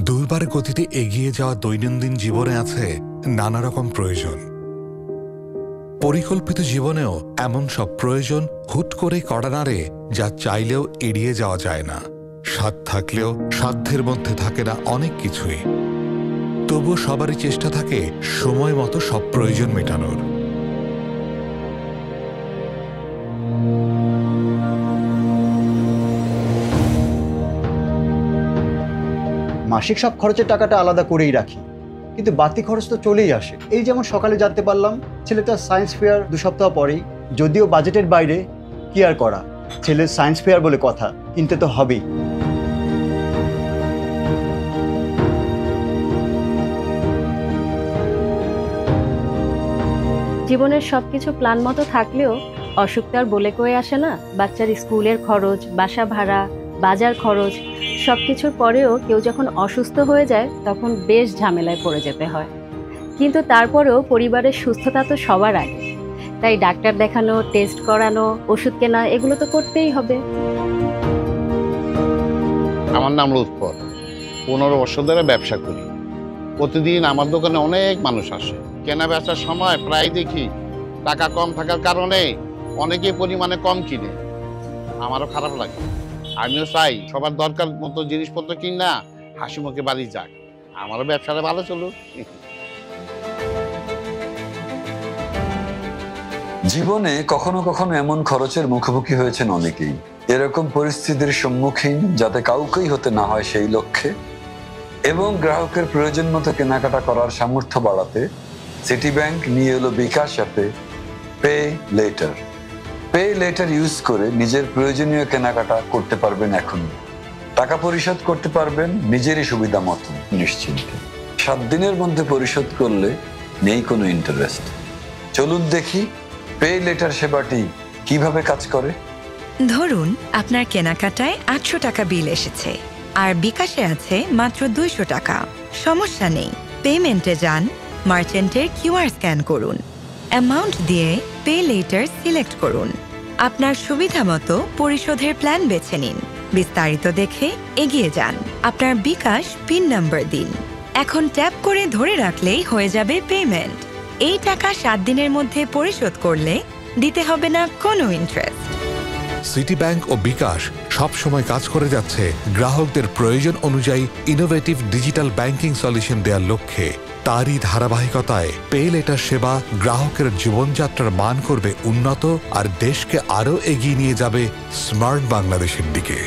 দুর্বার গতিতে এগিয়ে যাওয়া দৈনন্দিন জীবনে আছে নানা রকম প্রয়োজন। পরিকল্পিত জীবনেও এমন সব প্রয়োজন হুট করে করা নাড়ে যা চাইলেও এড়িয়ে যাওয়া যায় না। স্বাদ থাকলেও সাধ্যের মধ্যে থাকে না অনেক কিছুই। তবু সবারই চেষ্টা থাকে সময় মতো সব প্রয়োজন মেটানোর। মাসিক সব খরচের টাকাটা আলাদা করেই রাখি, কিন্তু বাড়তি খরচ তো চলেই আসে। এই যেমন সকালে জানতে পারলাম ছেলেটার সায়েন্স ফেয়ার 2 সপ্তাহ পরেই। যদিও বাজেটের বাইরে, কি আর করা, ছেলের সায়েন্স ফেয়ার বলে কথা, কিনতে তো হবেই। জীবনের সবকিছু প্ল্যান মতো থাকলেও অসুখ তো আর বলে কয়ে আসে না। বাচ্চার স্কুলের খরচ, বাসা ভাড়া, বাজার খরচ সবকিছুর পরেও কেউ যখন অসুস্থ হয়ে যায় তখন বেশ ঝামেলায় পড়ে যেতে হয়। কিন্তু তারপরেও পরিবারের সুস্থতা তো সবার আগে, তাই ডাক্তার দেখানো, টেস্ট করানো, ওষুধ কেনা এগুলো তো করতেই হবে। আমার নাম লুৎফর, 15 বছর ধরে ব্যবসা করি। প্রতিদিন আমার দোকানে অনেক মানুষ আসে। কেনা বেচার সময় প্রায় দেখি টাকা কম থাকার কারণে অনেকেই পরিমাণে কম কিনে। আমারও খারাপ লাগে। আমিও চাই সবার দরকার মতো জিনিসপত্র কিনা হাসি মুখে বাড়ি যাক, আমারও ব্যবসাটা ভালো চলুক। জীবনে কখনো কখনো এমন খরচের মুখোমুখি হয়েছেন অনেকেই। এরকম পরিস্থিতির সম্মুখীন যাতে কাউকেই হতে না হয় সেই লক্ষ্যে এবং গ্রাহকের প্রয়োজন মতো কেনাকাটা করার সামর্থ্য বাড়াতে সিটি ব্যাংক নিয়ে এলো বিকাশ অ্যাপে pay letter. Pay letter use করে নিজের প্রয়োজনীয় কেনাকাটা করতে পারবেন। এখন টাকা পরিশোধ করতে পারবেন নিজেরই সুবিধা মতো, নিশ্চিন্তে। 7 দিনের মধ্যে পরিশোধ করলে নেই কোনো ইন্টারেস্ট। চলুন দেখি পে লেটার সেবাটি কিভাবে কাজ করে। ধরুন আপনার কেনাকাটায় 800 টাকা বিল এসেছে আর বিকাশে আছে মাত্র 200 টাকা। সমস্যা নেই, পেমেন্টে যান, মার্চেন্টের কিউআর স্ক্যান করুন, অ্যামাউন্ট দিয়ে পে লেটার সিলেক্ট করুন। আপনার সুবিধা মতো পরিশোধের প্ল্যান বেছে নিন। বিস্তারিত দেখে এগিয়ে যান। আপনার বিকাশ পিন নাম্বার দিন। এখন ট্যাপ করে ধরে রাখলেই হয়ে যাবে পেমেন্ট। এই টাকা 7 দিনের মধ্যে পরিশোধ করলে দিতে হবে না কোনো ইন্টারেস্ট। সিটি ব্যাংক ও বিকাশ সব সময় কাজ করে যাচ্ছে গ্রাহকদের প্রয়োজন অনুযায়ী ইনোভেটিভ ডিজিটাল ব্যাংকিং সলিউশন দেওয়ার লক্ষ্যে। তারই ধারাবাহিকতায় পে লেটার সেবা গ্রাহকের জীবনযাত্রার মান করবে উন্নত আর দেশকে আরও এগিয়ে নিয়ে যাবে স্মার্ট বাংলাদেশের দিকে।